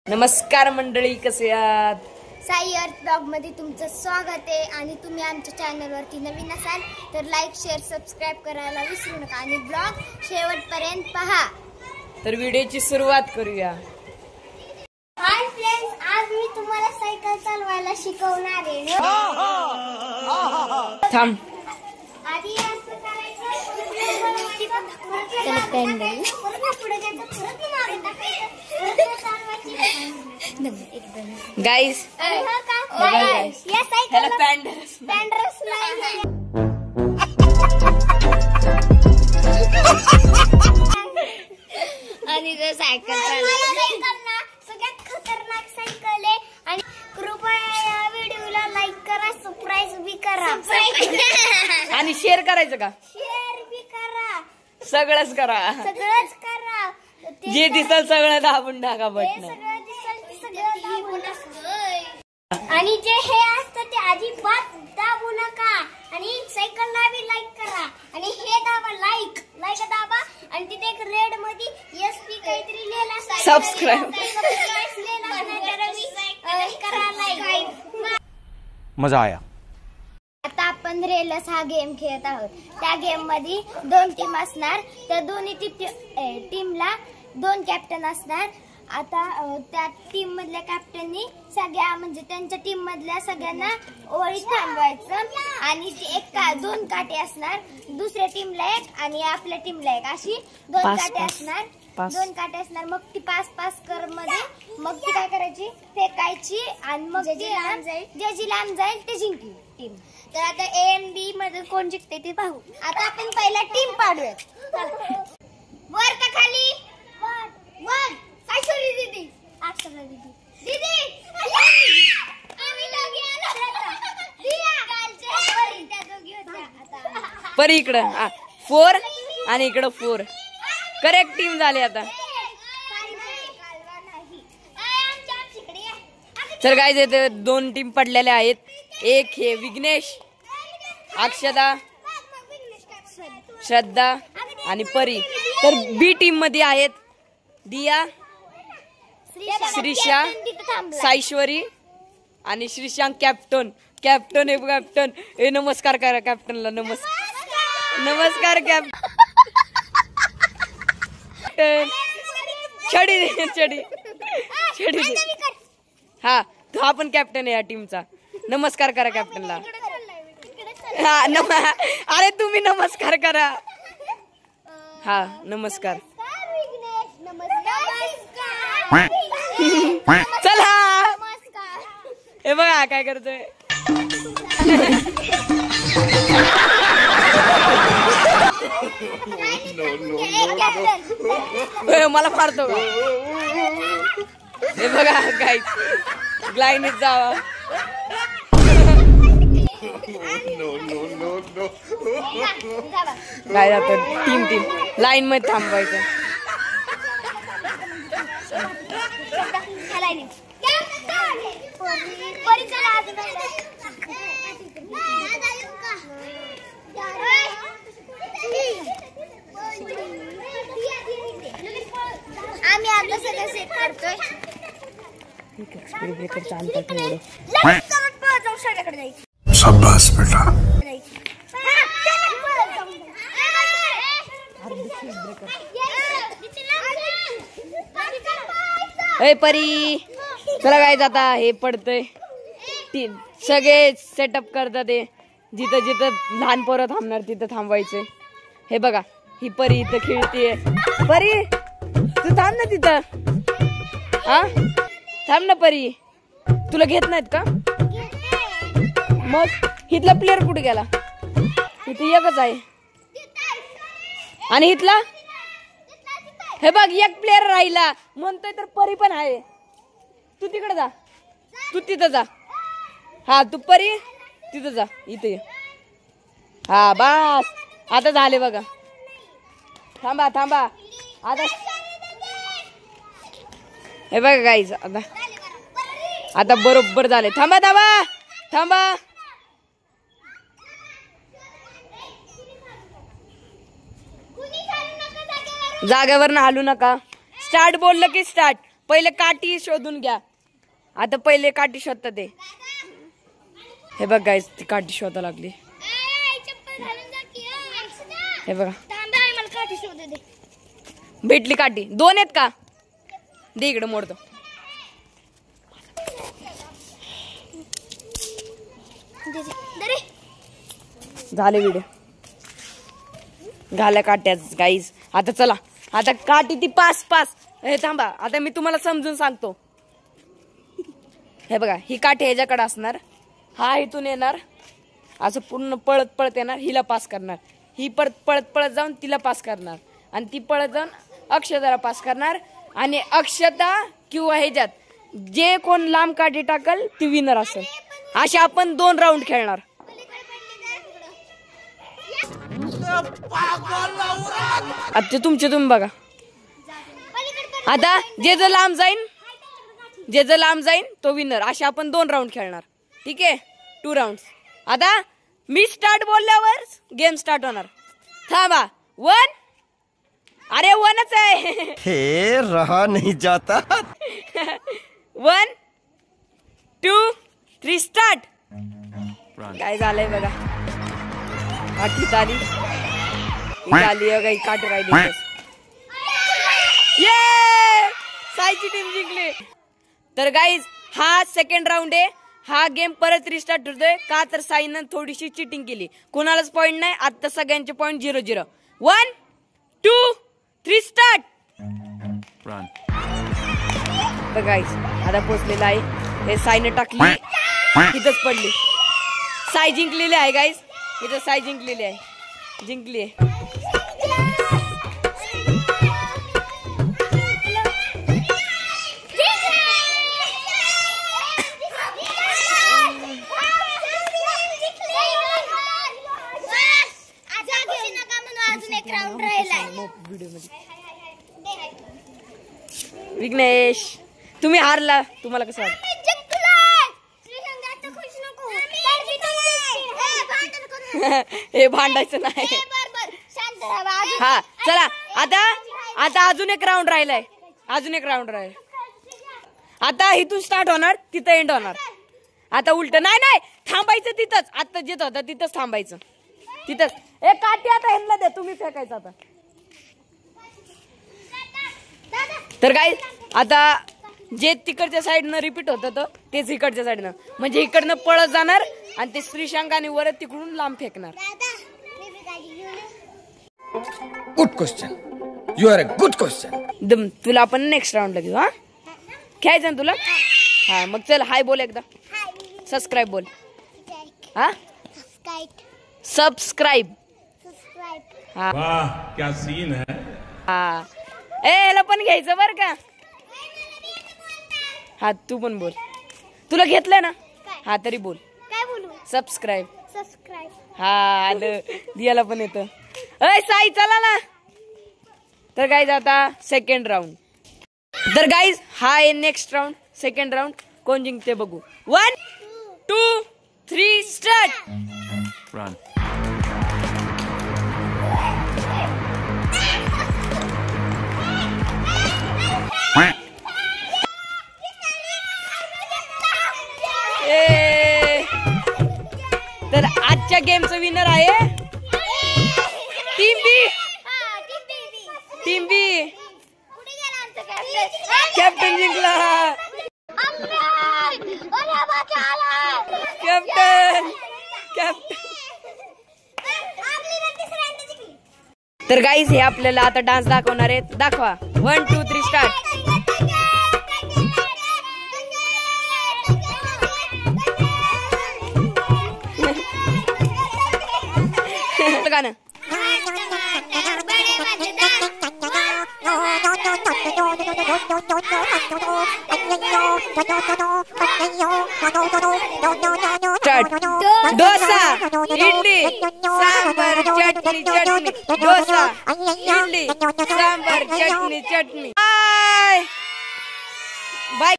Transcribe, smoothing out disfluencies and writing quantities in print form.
नमस्कार मंडळी, कसे आहात? साई अर्थ ब्लॉग मध्ये तुमचं स्वागत आहे आणि तुम्ही आमच्या चॅनलवरती नवीन असाल तर लाईक शेअर सबस्क्राइब करायला विसरू नका आणि ब्लॉग शेवटपर्यंत पहा. तर व्हिडिओची सुरुवात करूया. हाय फ्रेंड्स, आज मी तुम्हाला सायकल चालवायला शिकवणार आहे. थांब. आधी असं करायचं, गाईस या सायकल पॅन्डरस आणि जर सायकल ना सगळ्यात खतरनाक सायकल आहे आणि कृपया या व्हिडिओला लाईक करा, सबस्क्राइब बी करा आणि शेअर करायचं का? शेअर बी करा, सगळंच करा. सगळंच करा. जे दिसल सगळं दाबून टाका बटन. आणि जे हे असतं ते अजिबात दाबू नका आणि सायकलला बी लाईक करा आणि हे दाबा, लाईक दाबा आणि तिथे एक रेड मध्ये एसपी काहीतरी लिहिलं असतं, सबस्क्राइब करा, लाईक. मजा आया. आता आपण रेलस हा गेम खेळत आहोत. त्या गेम मध्ये 2 टीम असणार. त्या दोन्ही टीमला 2 कॅप्टन असणार. आता त्या टीम मधल्या कॅप्टननी सगळ्या म्हणजे त्यांच्या टीम मधल्या सगळ्यांना ओळीत थांबवायचं आणि 2 काटे असणार. दुसऱ्या टीमला 1 आणि आपल्या टीमला 1 अशी 2 काटे असणार. 2 काटे असणार. मग ती 5-5 कर मध्ये मग ती काय करायची, फेकायची आणि मग जे लांब जाईल ते जिंकली टीम. तर आता ए आणि बी मध्ये कोण जिंकते ते पाहू. आता आपण पहिला टीम पाडूयात. वर का खाली? वर. सायश्वरी दीदी, अक्षरा दीदी, पर इकडं 4 आणि इकडं 4. करेक्ट टीम झाली आता. तर काय येते 2 टीम पडलेल्या आहेत. एक हे विघ्नेश, अक्षदा, श्रद्धा आणि परी. तर बी टीम मध्ये आहेत दिया, श्रीषा, साईश्वरी आणि श्रीशांक. कॅप्टन आहे कॅप्टन. ए नमस्कार करा कॅप्टनला. नमस्कार कॅप्टन. छडी हा, तो हा पण कॅप्टन आहे या टीमचा. नमस्कार करा कॅप्टनला. हा अरे तुम्ही नमस्कार करा. हा नमस्कार. चला हे बघा काय करतोय. मला मारतो का? हे बघा काय लाईनीत जावा. काय जातं टीम लाईन मध्ये थांबवायचं. आम्ही आता सगळं सेट करतोय. शाबाश बेटा. ए परी चला काय जाता. हे पडतंय. सगळे सेटअप करतात. ते जिथं लहान पोरं थांबणार तिथं थांबवायचे. हे बघा ही परी इथं खेळतीये. परी तू थांब ना तिथं. हा थांब ना परी. तुला घेत नाहीत का? मग इथला प्लेअर कुठे गेला? इथे एकच आहे. आणि इथला हे बघ एक प्लेअर राहिला म्हणतोय. तर परी पण आहे. तू तिकडे जा. तू तिथं जा. हा तू परी तिथं जा. इथे हा बस. आता झाले बघा. थांबा आता. हे बघा गाईज आता बरोबर झाले. थांबा. जागेवर हलू नका. स्टार्ट बोललं की स्टार्ट. पहिले काठी शोधून घ्या. आता पहिले काठी शोधता ते. हे बघ गाईस, ती काठी शोधा लागली. हे बघा भेटली काठी. 2 आहेत का? दे इकडे मोडतो. झाले व्हिडिओ. घाल्या काट्याच गाईज. आता चला, आता काठी ती पास. हे थांबा, आता मी तुम्हाला समजून सांगतो. हे बघा, ही काठी ह्याच्याकडे असणार. हा इथून येणार, असं पूर्ण पळत येणार, हिला पास करणार. ही परत पळत जाऊन तिला पास करणार, आणि ती पळत जाऊन अक्षताला पास करणार. आणि अक्षता किंवा ह्याच्यात जे कोण लांब काठी टाकल ती विनर असेल. अशा आपण 2 राऊंड खेळणार. आता तुमचे तुम्ही बघा. आता जे लांब जाईन तो विनर. अशा आपण 2 राऊंड खेळणार. ठीक आहे, 2 राऊंड. आता मी स्टार्ट बोलल्यावर गेम स्टार्ट होणार. थांबा. 1. अरे 1च आहे. हे रहा नहीं जाता. 1 2 3 स्टार्ट. काय झालंय बघा. काठी आली काठी राहिली. ये साईची टीम जिंकली. तर गाईज, हा सेकंड राऊंड आहे. हा गेम परत रिस्टार्ट होतोय का तर साईनं थोडीशी चिटिंग केली. कोणालाच पॉइंट नाही. आता सगळ्यांचे पॉइंट 0-0. 1 2 3 स्टार्ट. गाईज, आता पोचलेला आहे. हे साईनं टाकली, इथंच पडली. साई जिंकलेली आहे गाईज. इथं साई जिंकलेली आहे. जिंकली आहे. विघ्नेश, तुम्ही हारला. तुम्हाला कसं वाटतं? हे भांडायचं नाही. हा चला, आता अजून एक राऊंड राहिलाय. आता इथून स्टार्ट होणार, तिथं एंड होणार. आता उलट नाही थांबायचं तिथंच. आता जिथं होतं तिथंच थांबायचं. तिथंच. एक काठी आता ह्यांना द्या, तुम्ही फेकायचं आता. तर काय, आता जे तिकडच्या साईडनं रिपीट होतं तेच इकडच्या साईडनं. म्हणजे इकडनं पळत जाणार आणि ते श्रीशांकाने वर तिकडून लांब फेकणार. Good question. You are a good question. तुला आपण नेक्स्ट राऊंडला घेऊ. हा खेळायचं ना तुला? हा मग चल, हाय बोल एकदा. सबस्क्राईब बोल. हा सबस्क्राईब. हा वाह क्या सीन है. हा याला पण घ्यायचं बर का. हा तू पण बोल. तुला घेतलंय ना? हा तरी बोल. काय बोलू? सबस्क्राईब. सबस्क्राईब. हा आलं. दियाला पण येतं. अय साई चला ना. तर गाईज, आता सेकंड राऊंड. तर गाईज, हा आहे नेक्स्ट राऊंड. Second round. कोण जिंकते बघू. 1 2 3 स्टार्ट. तर आजच्या गेमचं विनर आहे टीम बी. कॅप्टन जिंकला. कॅप्टन. तर गाईज, हे आपल्याला आता डान्स दाखवणार आहेत. दाखवा. 1 2 3 स्टार्ट. गाणं. डोसा, इडली, सांबर, चटणी. डोसा, इडली, सांबर, चटणी. बाय.